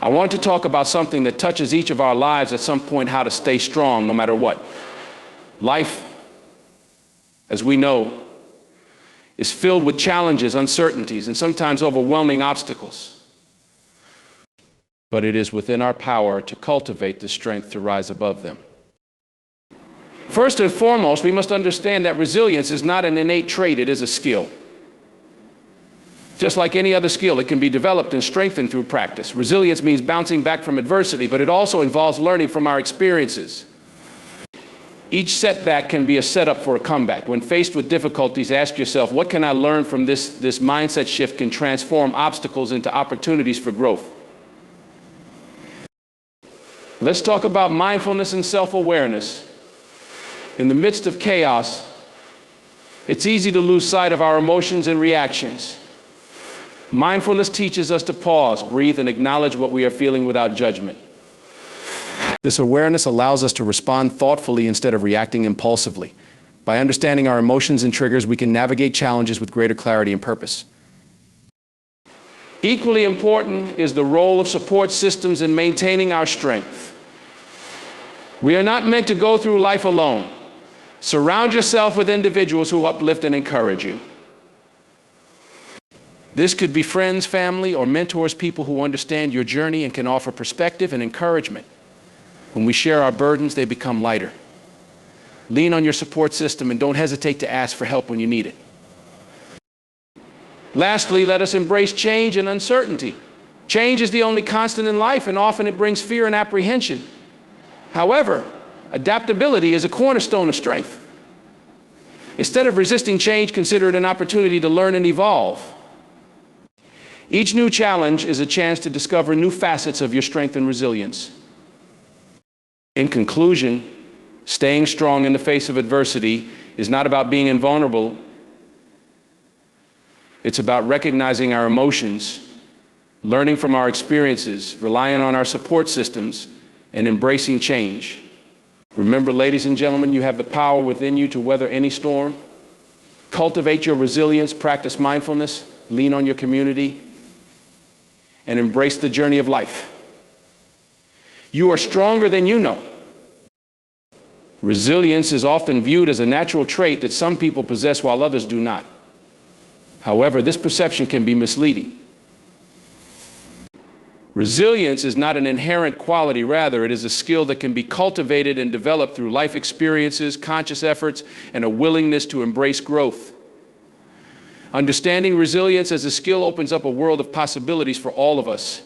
I want to talk about something that touches each of our lives at some point: how to stay strong no matter what. Life, as we know, is filled with challenges, uncertainties, and sometimes overwhelming obstacles. But it is within our power to cultivate the strength to rise above them. First and foremost, we must understand that resilience is not an innate trait, it is a skill. Just like any other skill, it can be developed and strengthened through practice. Resilience means bouncing back from adversity, but it also involves learning from our experiences. Each setback can be a setup for a comeback. When faced with difficulties, ask yourself, what can I learn from this mindset shift can transform obstacles into opportunities for growth. Let's talk about mindfulness and self-awareness. In the midst of chaos, it's easy to lose sight of our emotions and reactions. Mindfulness teaches us to pause, breathe, and acknowledge what we are feeling without judgment. This awareness allows us to respond thoughtfully instead of reacting impulsively. By understanding our emotions and triggers, we can navigate challenges with greater clarity and purpose. Equally important is the role of support systems in maintaining our strength. We are not meant to go through life alone. Surround yourself with individuals who uplift and encourage you. This could be friends, family, or mentors, people who understand your journey and can offer perspective and encouragement. When we share our burdens, they become lighter. Lean on your support system and don't hesitate to ask for help when you need it. Lastly, let us embrace change and uncertainty. Change is the only constant in life, and often it brings fear and apprehension. However, adaptability is a cornerstone of strength. Instead of resisting change, consider it an opportunity to learn and evolve. Each new challenge is a chance to discover new facets of your strength and resilience. In conclusion, staying strong in the face of adversity is not about being invulnerable. It's about recognizing our emotions, learning from our experiences, relying on our support systems, and embracing change. Remember, ladies and gentlemen, you have the power within you to weather any storm. Cultivate your resilience, practice mindfulness, lean on your community, and embrace the journey of life. You are stronger than you know. Resilience is often viewed as a natural trait that some people possess while others do not. However, this perception can be misleading. Resilience is not an inherent quality, rather, it is a skill that can be cultivated and developed through life experiences, conscious efforts, and a willingness to embrace growth. Understanding resilience as a skill opens up a world of possibilities for all of us.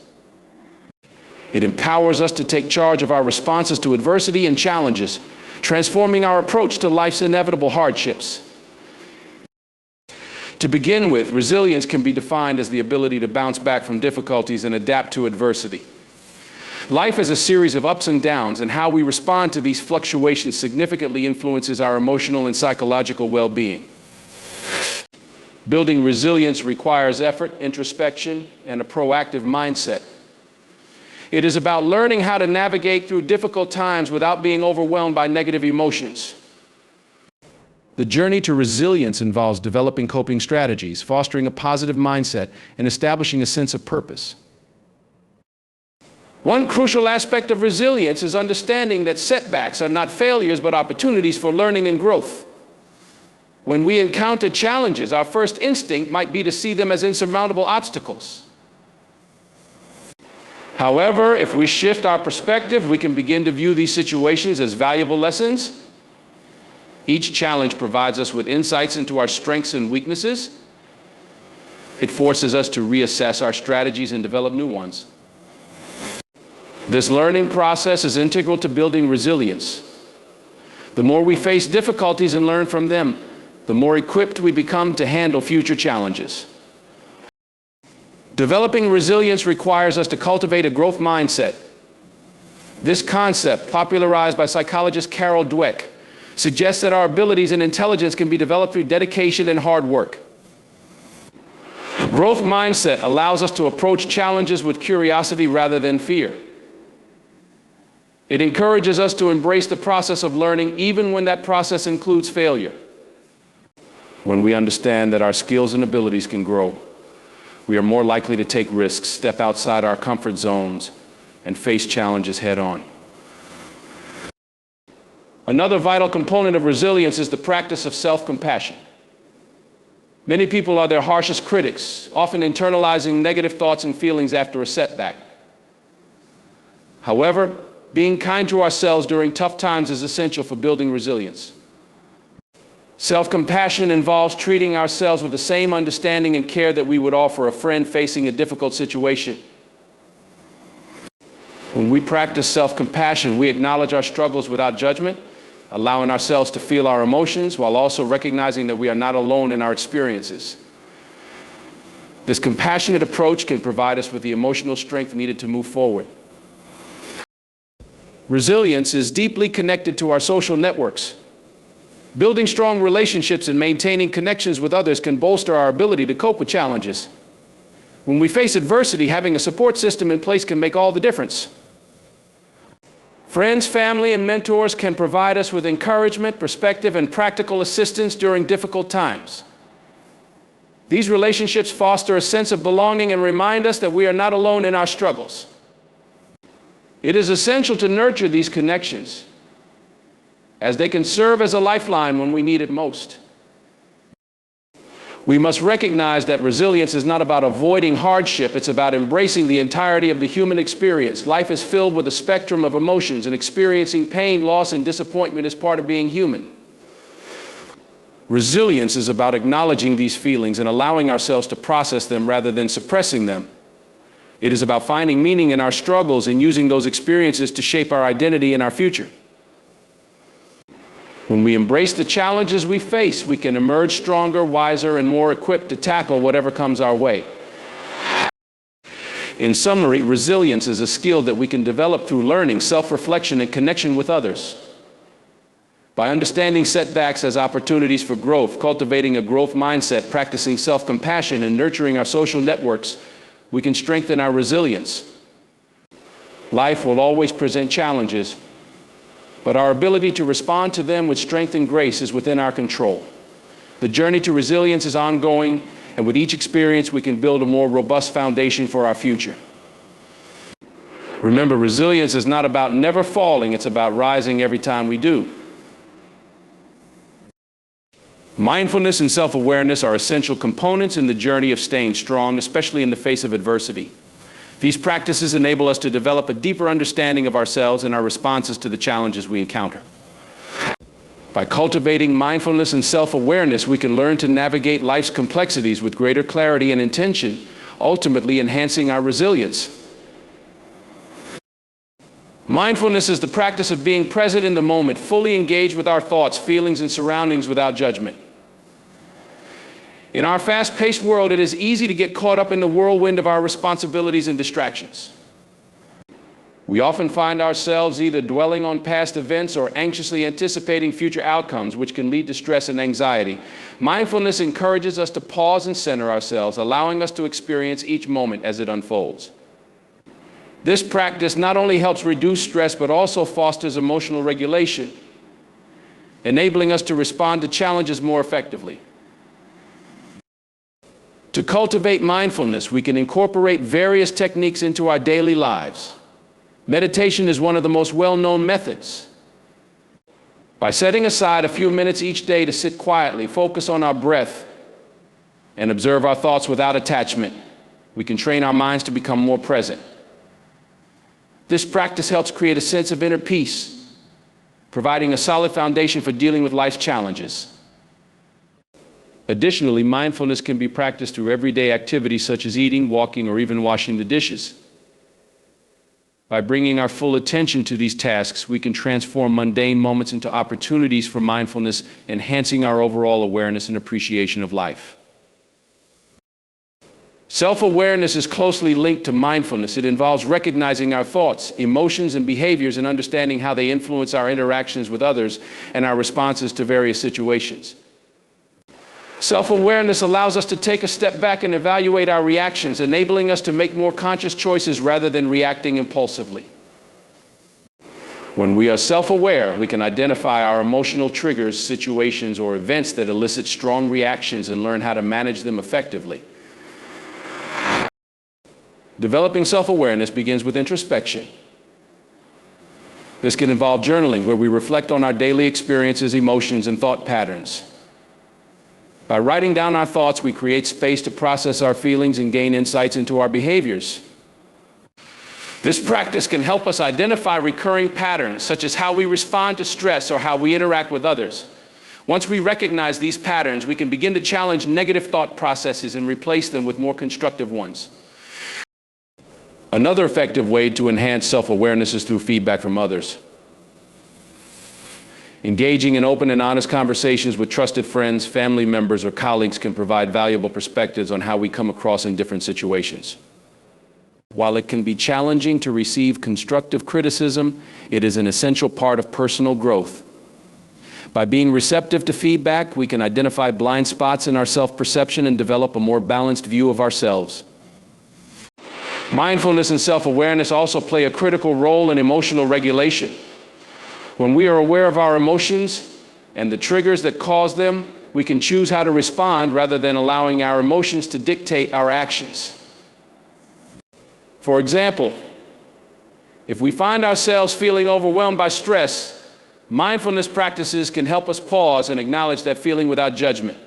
It empowers us to take charge of our responses to adversity and challenges, transforming our approach to life's inevitable hardships. To begin with, resilience can be defined as the ability to bounce back from difficulties and adapt to adversity. Life is a series of ups and downs, and how we respond to these fluctuations significantly influences our emotional and psychological well-being. Building resilience requires effort, introspection, and a proactive mindset. It is about learning how to navigate through difficult times without being overwhelmed by negative emotions. The journey to resilience involves developing coping strategies, fostering a positive mindset, and establishing a sense of purpose. One crucial aspect of resilience is understanding that setbacks are not failures but opportunities for learning and growth. When we encounter challenges, our first instinct might be to see them as insurmountable obstacles. However, if we shift our perspective, we can begin to view these situations as valuable lessons. Each challenge provides us with insights into our strengths and weaknesses. It forces us to reassess our strategies and develop new ones. This learning process is integral to building resilience. The more we face difficulties and learn from them, the more equipped we become to handle future challenges. Developing resilience requires us to cultivate a growth mindset. This concept, popularized by psychologist Carol Dweck, suggests that our abilities and intelligence can be developed through dedication and hard work. Growth mindset allows us to approach challenges with curiosity rather than fear. It encourages us to embrace the process of learning, even when that process includes failure. When we understand that our skills and abilities can grow, we are more likely to take risks, step outside our comfort zones, and face challenges head on. Another vital component of resilience is the practice of self-compassion. Many people are their harshest critics, often internalizing negative thoughts and feelings after a setback. However, being kind to ourselves during tough times is essential for building resilience. Self-compassion involves treating ourselves with the same understanding and care that we would offer a friend facing a difficult situation. When we practice self-compassion, we acknowledge our struggles without judgment, allowing ourselves to feel our emotions while also recognizing that we are not alone in our experiences. This compassionate approach can provide us with the emotional strength needed to move forward. Resilience is deeply connected to our social networks. Building strong relationships and maintaining connections with others can bolster our ability to cope with challenges. When we face adversity, having a support system in place can make all the difference. Friends, family, and mentors can provide us with encouragement, perspective, and practical assistance during difficult times. These relationships foster a sense of belonging and remind us that we are not alone in our struggles. It is essential to nurture these connections, as they can serve as a lifeline when we need it most. We must recognize that resilience is not about avoiding hardship, it's about embracing the entirety of the human experience. Life is filled with a spectrum of emotions, and experiencing pain, loss, and disappointment is part of being human. Resilience is about acknowledging these feelings and allowing ourselves to process them rather than suppressing them. It is about finding meaning in our struggles and using those experiences to shape our identity and our future. When we embrace the challenges we face, we can emerge stronger, wiser, and more equipped to tackle whatever comes our way. In summary, resilience is a skill that we can develop through learning, self-reflection, and connection with others. By understanding setbacks as opportunities for growth, cultivating a growth mindset, practicing self-compassion, and nurturing our social networks, we can strengthen our resilience. Life will always present challenges, but our ability to respond to them with strength and grace is within our control. The journey to resilience is ongoing, and with each experience, we can build a more robust foundation for our future. Remember, resilience is not about never falling, it's about rising every time we do. Mindfulness and self-awareness are essential components in the journey of staying strong, especially in the face of adversity. These practices enable us to develop a deeper understanding of ourselves and our responses to the challenges we encounter. By cultivating mindfulness and self-awareness, we can learn to navigate life's complexities with greater clarity and intention, ultimately enhancing our resilience. Mindfulness is the practice of being present in the moment, fully engaged with our thoughts, feelings, and surroundings without judgment. In our fast-paced world, it is easy to get caught up in the whirlwind of our responsibilities and distractions. We often find ourselves either dwelling on past events or anxiously anticipating future outcomes, which can lead to stress and anxiety. Mindfulness encourages us to pause and center ourselves, allowing us to experience each moment as it unfolds. This practice not only helps reduce stress, but also fosters emotional regulation, enabling us to respond to challenges more effectively. To cultivate mindfulness, we can incorporate various techniques into our daily lives. Meditation is one of the most well-known methods. By setting aside a few minutes each day to sit quietly, focus on our breath, and observe our thoughts without attachment, we can train our minds to become more present. This practice helps create a sense of inner peace, providing a solid foundation for dealing with life's challenges. Additionally, mindfulness can be practiced through everyday activities such as eating, walking, or even washing the dishes. By bringing our full attention to these tasks, we can transform mundane moments into opportunities for mindfulness, enhancing our overall awareness and appreciation of life. Self-awareness is closely linked to mindfulness. It involves recognizing our thoughts, emotions, and behaviors and understanding how they influence our interactions with others and our responses to various situations. Self-awareness allows us to take a step back and evaluate our reactions, enabling us to make more conscious choices rather than reacting impulsively. When we are self-aware, we can identify our emotional triggers, situations, or events that elicit strong reactions and learn how to manage them effectively. Developing self-awareness begins with introspection. This can involve journaling, where we reflect on our daily experiences, emotions, and thought patterns. By writing down our thoughts, we create space to process our feelings and gain insights into our behaviors. This practice can help us identify recurring patterns, such as how we respond to stress or how we interact with others. Once we recognize these patterns, we can begin to challenge negative thought processes and replace them with more constructive ones. Another effective way to enhance self-awareness is through feedback from others. Engaging in open and honest conversations with trusted friends, family members, or colleagues can provide valuable perspectives on how we come across in different situations. While it can be challenging to receive constructive criticism, it is an essential part of personal growth. By being receptive to feedback, we can identify blind spots in our self-perception and develop a more balanced view of ourselves. Mindfulness and self-awareness also play a critical role in emotional regulation. When we are aware of our emotions and the triggers that cause them, we can choose how to respond rather than allowing our emotions to dictate our actions. For example, if we find ourselves feeling overwhelmed by stress, mindfulness practices can help us pause and acknowledge that feeling without judgment.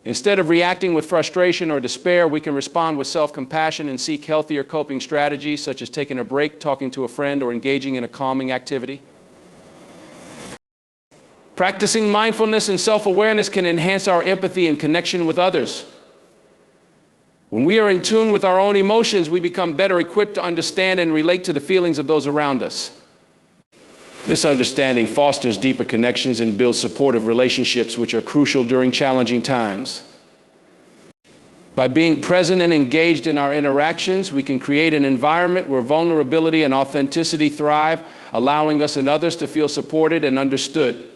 Instead of reacting with frustration or despair, we can respond with self-compassion and seek healthier coping strategies, such as taking a break, talking to a friend, or engaging in a calming activity. Practicing mindfulness and self-awareness can enhance our empathy and connection with others. When we are in tune with our own emotions, we become better equipped to understand and relate to the feelings of those around us. This understanding fosters deeper connections and builds supportive relationships, which are crucial during challenging times. By being present and engaged in our interactions, we can create an environment where vulnerability and authenticity thrive, allowing us and others to feel supported and understood.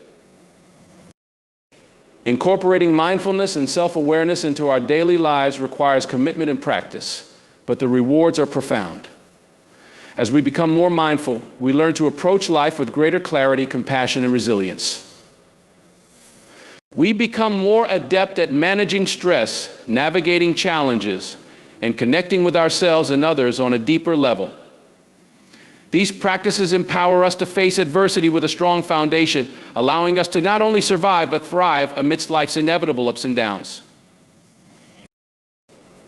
Incorporating mindfulness and self-awareness into our daily lives requires commitment and practice, but the rewards are profound. As we become more mindful, we learn to approach life with greater clarity, compassion, and resilience. We become more adept at managing stress, navigating challenges, and connecting with ourselves and others on a deeper level. These practices empower us to face adversity with a strong foundation, allowing us to not only survive but thrive amidst life's inevitable ups and downs.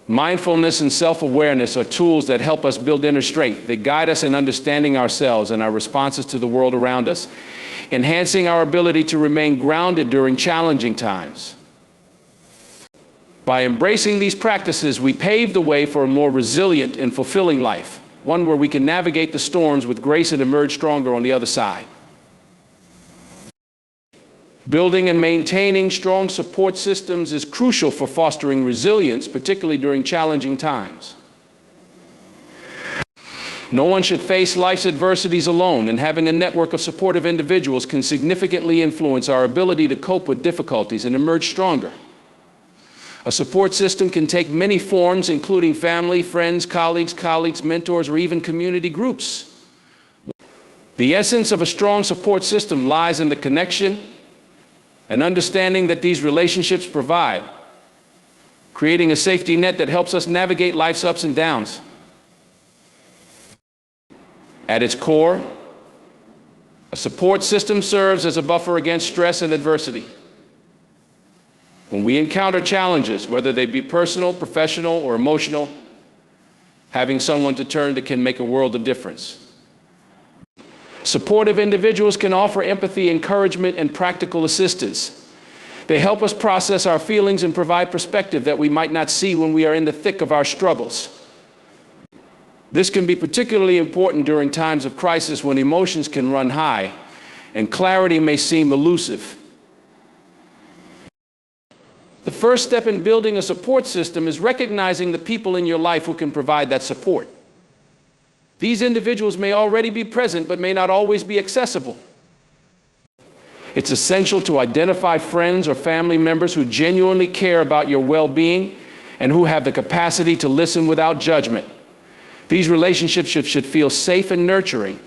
Mindfulness and self-awareness are tools that help us build inner strength. They guide us in understanding ourselves and our responses to the world around us, enhancing our ability to remain grounded during challenging times. By embracing these practices, we pave the way for a more resilient and fulfilling life, one where we can navigate the storms with grace and emerge stronger on the other side. Building and maintaining strong support systems is crucial for fostering resilience, particularly during challenging times. No one should face life's adversities alone, and having a network of supportive individuals can significantly influence our ability to cope with difficulties and emerge stronger. A support system can take many forms, including family, friends, colleagues, mentors, or even community groups. The essence of a strong support system lies in the connection and understanding that these relationships provide, creating a safety net that helps us navigate life's ups and downs. At its core, a support system serves as a buffer against stress and adversity. When we encounter challenges, whether they be personal, professional, or emotional, having someone to turn to can make a world of difference. Supportive individuals can offer empathy, encouragement, and practical assistance. They help us process our feelings and provide perspective that we might not see when we are in the thick of our struggles. This can be particularly important during times of crisis when emotions can run high and clarity may seem elusive. The first step in building a support system is recognizing the people in your life who can provide that support. These individuals may already be present, but may not always be accessible. It's essential to identify friends or family members who genuinely care about your well-being and who have the capacity to listen without judgment. These relationships should feel safe and nurturing,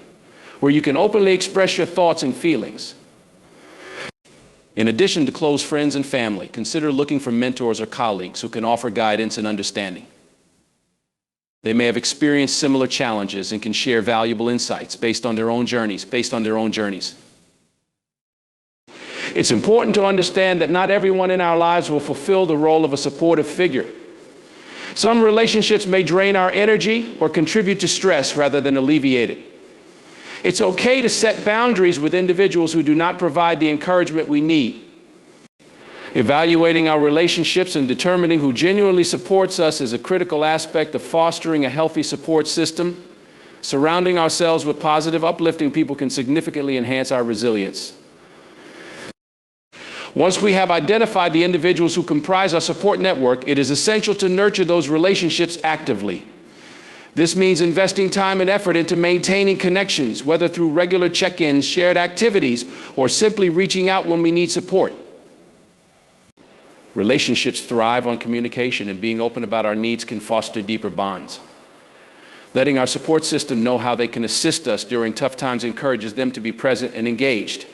where you can openly express your thoughts and feelings. In addition to close friends and family, consider looking for mentors or colleagues who can offer guidance and understanding. They may have experienced similar challenges and can share valuable insights based on their own journeys. It's important to understand that not everyone in our lives will fulfill the role of a supportive figure. Some relationships may drain our energy or contribute to stress rather than alleviate it. It's okay to set boundaries with individuals who do not provide the encouragement we need. Evaluating our relationships and determining who genuinely supports us is a critical aspect of fostering a healthy support system. Surrounding ourselves with positive, uplifting people can significantly enhance our resilience. Once we have identified the individuals who comprise our support network, it is essential to nurture those relationships actively. This means investing time and effort into maintaining connections, whether through regular check-ins, shared activities, or simply reaching out when we need support. Relationships thrive on communication, and being open about our needs can foster deeper bonds. Letting our support system know how they can assist us during tough times encourages them to be present and engaged.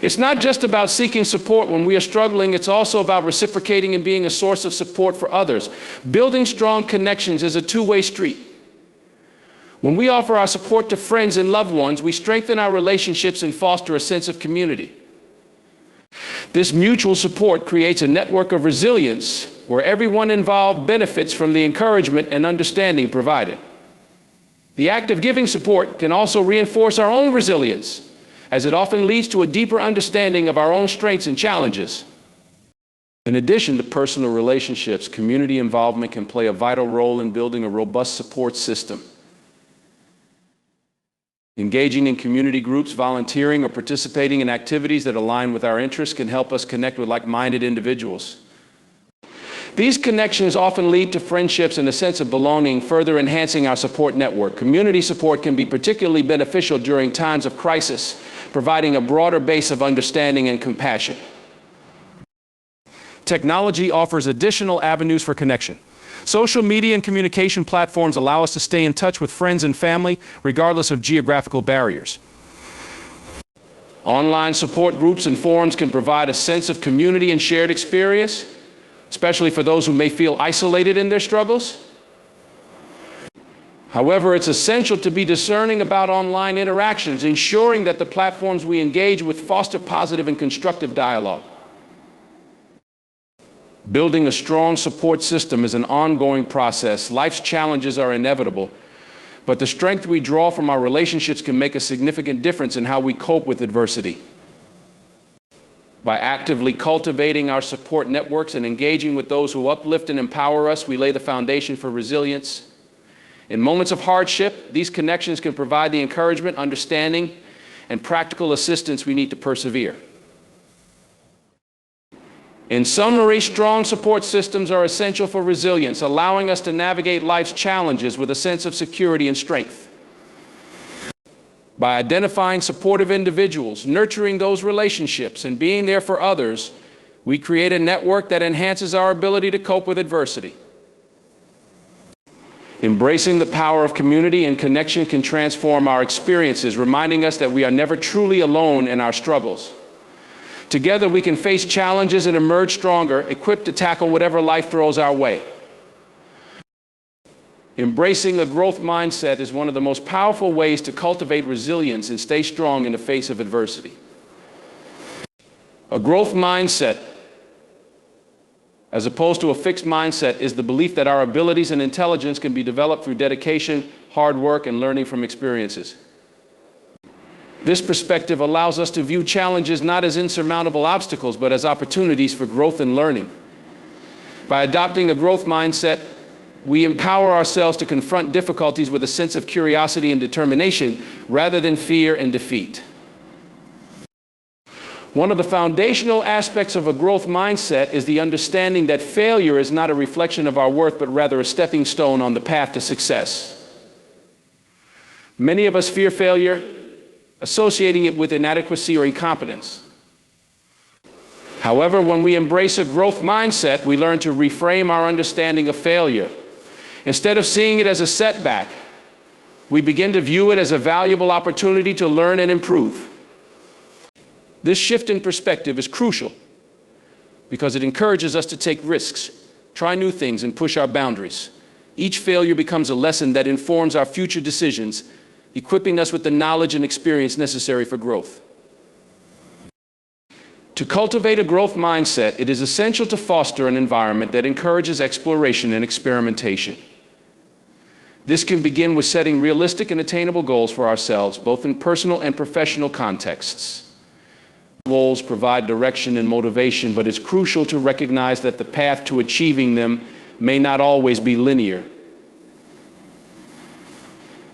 It's not just about seeking support when we are struggling, it's also about reciprocating and being a source of support for others. Building strong connections is a two-way street. When we offer our support to friends and loved ones, we strengthen our relationships and foster a sense of community. This mutual support creates a network of resilience where everyone involved benefits from the encouragement and understanding provided. The act of giving support can also reinforce our own resilience, as it often leads to a deeper understanding of our own strengths and challenges. In addition to personal relationships, community involvement can play a vital role in building a robust support system. Engaging in community groups, volunteering, or participating in activities that align with our interests can help us connect with like-minded individuals. These connections often lead to friendships and a sense of belonging, further enhancing our support network. Community support can be particularly beneficial during times of crisis, providing a broader base of understanding and compassion. Technology offers additional avenues for connection. Social media and communication platforms allow us to stay in touch with friends and family, regardless of geographical barriers. Online support groups and forums can provide a sense of community and shared experience, especially for those who may feel isolated in their struggles. However, it's essential to be discerning about online interactions, ensuring that the platforms we engage with foster positive and constructive dialogue. Building a strong support system is an ongoing process. Life's challenges are inevitable, but the strength we draw from our relationships can make a significant difference in how we cope with adversity. By actively cultivating our support networks and engaging with those who uplift and empower us, we lay the foundation for resilience. In moments of hardship, these connections can provide the encouragement, understanding, and practical assistance we need to persevere. In summary, strong support systems are essential for resilience, allowing us to navigate life's challenges with a sense of security and strength. By identifying supportive individuals, nurturing those relationships, and being there for others, we create a network that enhances our ability to cope with adversity. Embracing the power of community and connection can transform our experiences, reminding us that we are never truly alone in our struggles. Together, we can face challenges and emerge stronger, equipped to tackle whatever life throws our way. Embracing a growth mindset is one of the most powerful ways to cultivate resilience and stay strong in the face of adversity. A growth mindset, as opposed to a fixed mindset, is the belief that our abilities and intelligence can be developed through dedication, hard work, and learning from experiences. This perspective allows us to view challenges not as insurmountable obstacles, but as opportunities for growth and learning. By adopting a growth mindset, we empower ourselves to confront difficulties with a sense of curiosity and determination, rather than fear and defeat. One of the foundational aspects of a growth mindset is the understanding that failure is not a reflection of our worth, but rather a stepping stone on the path to success. Many of us fear failure, associating it with inadequacy or incompetence. However, when we embrace a growth mindset, we learn to reframe our understanding of failure. Instead of seeing it as a setback, we begin to view it as a valuable opportunity to learn and improve. This shift in perspective is crucial because it encourages us to take risks, try new things, and push our boundaries. Each failure becomes a lesson that informs our future decisions, equipping us with the knowledge and experience necessary for growth. To cultivate a growth mindset, it is essential to foster an environment that encourages exploration and experimentation. This can begin with setting realistic and attainable goals for ourselves, both in personal and professional contexts. Goals provide direction and motivation, but it's crucial to recognize that the path to achieving them may not always be linear.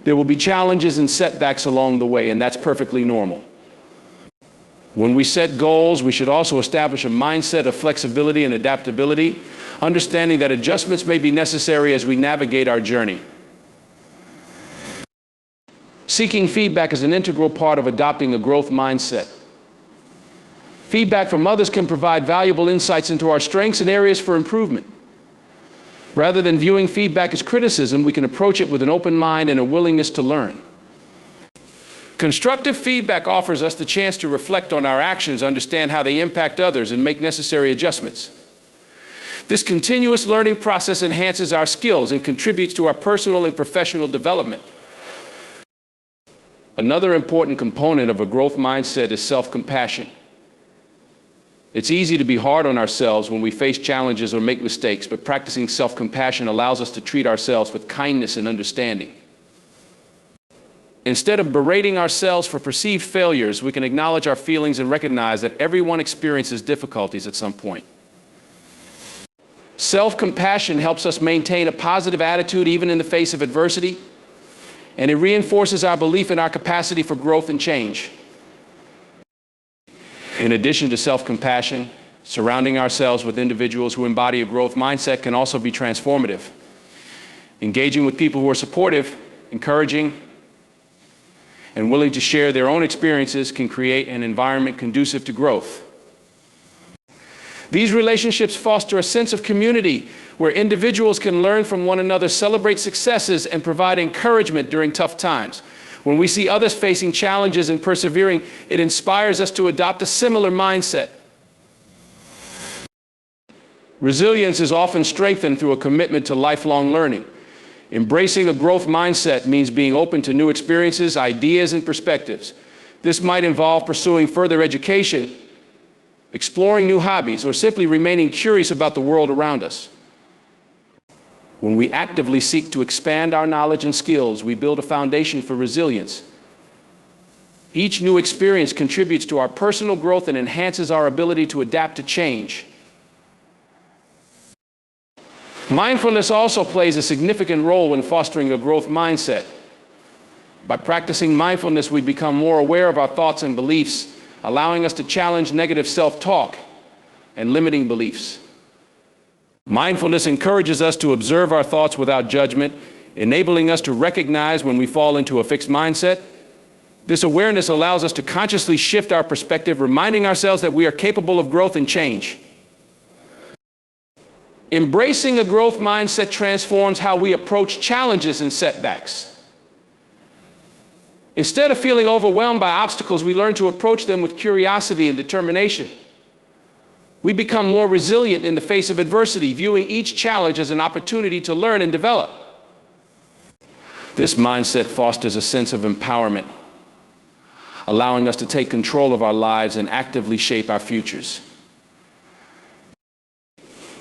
There will be challenges and setbacks along the way, and that's perfectly normal. When we set goals, we should also establish a mindset of flexibility and adaptability, understanding that adjustments may be necessary as we navigate our journey. Seeking feedback is an integral part of adopting a growth mindset. Feedback from others can provide valuable insights into our strengths and areas for improvement. Rather than viewing feedback as criticism, we can approach it with an open mind and a willingness to learn. Constructive feedback offers us the chance to reflect on our actions, understand how they impact others, and make necessary adjustments. This continuous learning process enhances our skills and contributes to our personal and professional development. Another important component of a growth mindset is self-compassion. It's easy to be hard on ourselves when we face challenges or make mistakes, but practicing self-compassion allows us to treat ourselves with kindness and understanding. Instead of berating ourselves for perceived failures, we can acknowledge our feelings and recognize that everyone experiences difficulties at some point. Self-compassion helps us maintain a positive attitude even in the face of adversity, and it reinforces our belief in our capacity for growth and change. In addition to self-compassion, surrounding ourselves with individuals who embody a growth mindset can also be transformative. Engaging with people who are supportive, encouraging, and willing to share their own experiences can create an environment conducive to growth. These relationships foster a sense of community where individuals can learn from one another, celebrate successes, and provide encouragement during tough times. When we see others facing challenges and persevering, it inspires us to adopt a similar mindset. Resilience is often strengthened through a commitment to lifelong learning. Embracing a growth mindset means being open to new experiences, ideas, and perspectives. This might involve pursuing further education, exploring new hobbies, or simply remaining curious about the world around us. When we actively seek to expand our knowledge and skills, we build a foundation for resilience. Each new experience contributes to our personal growth and enhances our ability to adapt to change. Mindfulness also plays a significant role in fostering a growth mindset. By practicing mindfulness, we become more aware of our thoughts and beliefs, allowing us to challenge negative self-talk and limiting beliefs. Mindfulness encourages us to observe our thoughts without judgment, enabling us to recognize when we fall into a fixed mindset. This awareness allows us to consciously shift our perspective, reminding ourselves that we are capable of growth and change. Embracing a growth mindset transforms how we approach challenges and setbacks. Instead of feeling overwhelmed by obstacles, we learn to approach them with curiosity and determination. We become more resilient in the face of adversity, viewing each challenge as an opportunity to learn and develop. This mindset fosters a sense of empowerment, allowing us to take control of our lives and actively shape our futures.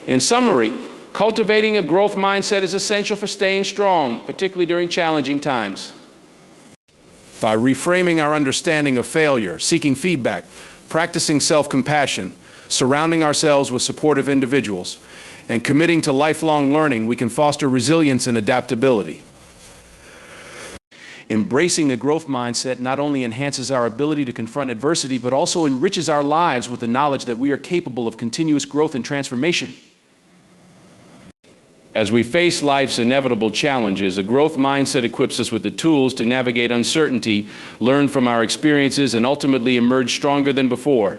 In summary, cultivating a growth mindset is essential for staying strong, particularly during challenging times. By reframing our understanding of failure, seeking feedback, practicing self-compassion, surrounding ourselves with supportive individuals, and committing to lifelong learning, we can foster resilience and adaptability. Embracing a growth mindset not only enhances our ability to confront adversity, but also enriches our lives with the knowledge that we are capable of continuous growth and transformation. As we face life's inevitable challenges, a growth mindset equips us with the tools to navigate uncertainty, learn from our experiences, and ultimately emerge stronger than before.